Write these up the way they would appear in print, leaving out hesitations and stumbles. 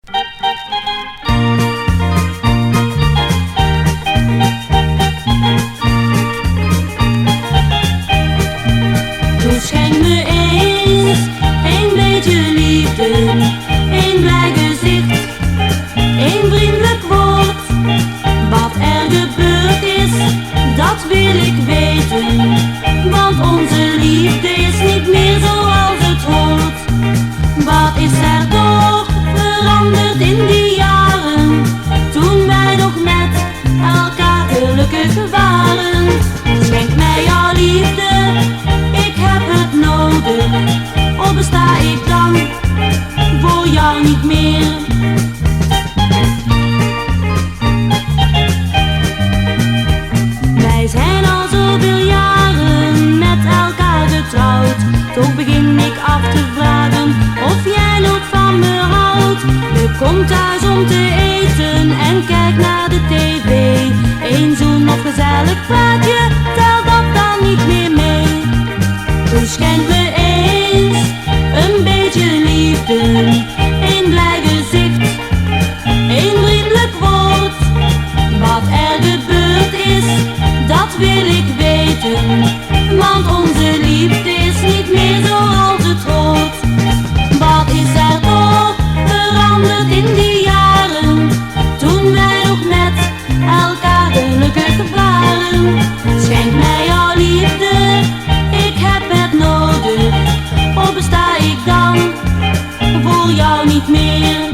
Dus schenk me eens een beetje liefde, een blij gezicht, een vriendelijk woord. Wat er gebeurd is, dat wil ik weten, want onze liefde is niet meer zoals het hoort. Wat is er toch veranderd in die jaren, toen wij nog met elkaar gelukkig waren? Schenk mij jouw liefde, ik heb het nodig, of besta ik dan voor jou niet meer? Wij zijn al zoveel jaren met elkaar getrouwd, toch begin ik af te vragen of jij nog van me houdt. Je komt thuis om te eten en kijkt naar de tv. Eén zoen of gezellig praatje, tel dat dan niet meer mee. Dus schenk me eens een beetje liefde, een blij gezicht, een vriendelijk woord. Wat er gebeurd is, dat wil ik weten, want onze liefde is niet meer zoals het hoort. Wat is er toch veranderd in die jaren, toen wij nog met elkaar gelukkig waren? Schenk mij jouw liefde, ik heb het nodig, of besta ik dan voor jou niet meer?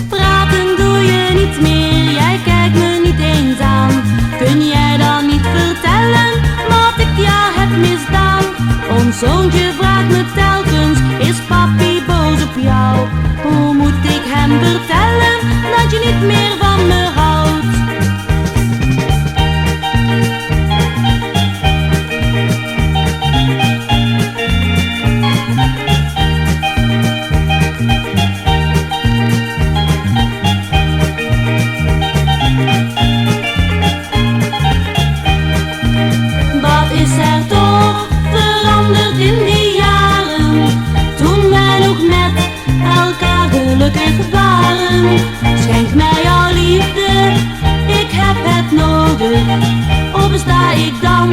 Praten doe je niet meer, jij kijkt me niet eens aan. Kun jij dan niet vertellen wat ik jou heb misdaan? Ons zoontje vraagt me telkens, is papi boos op jou? Hoe moet ik hem vertellen dat je niet meer van me houdt? Wat is er toch veranderd in die jaren, toen wij nog met elkaar gelukkig waren? Schenk mij jouw liefde, ik heb het nodig, of besta ik dan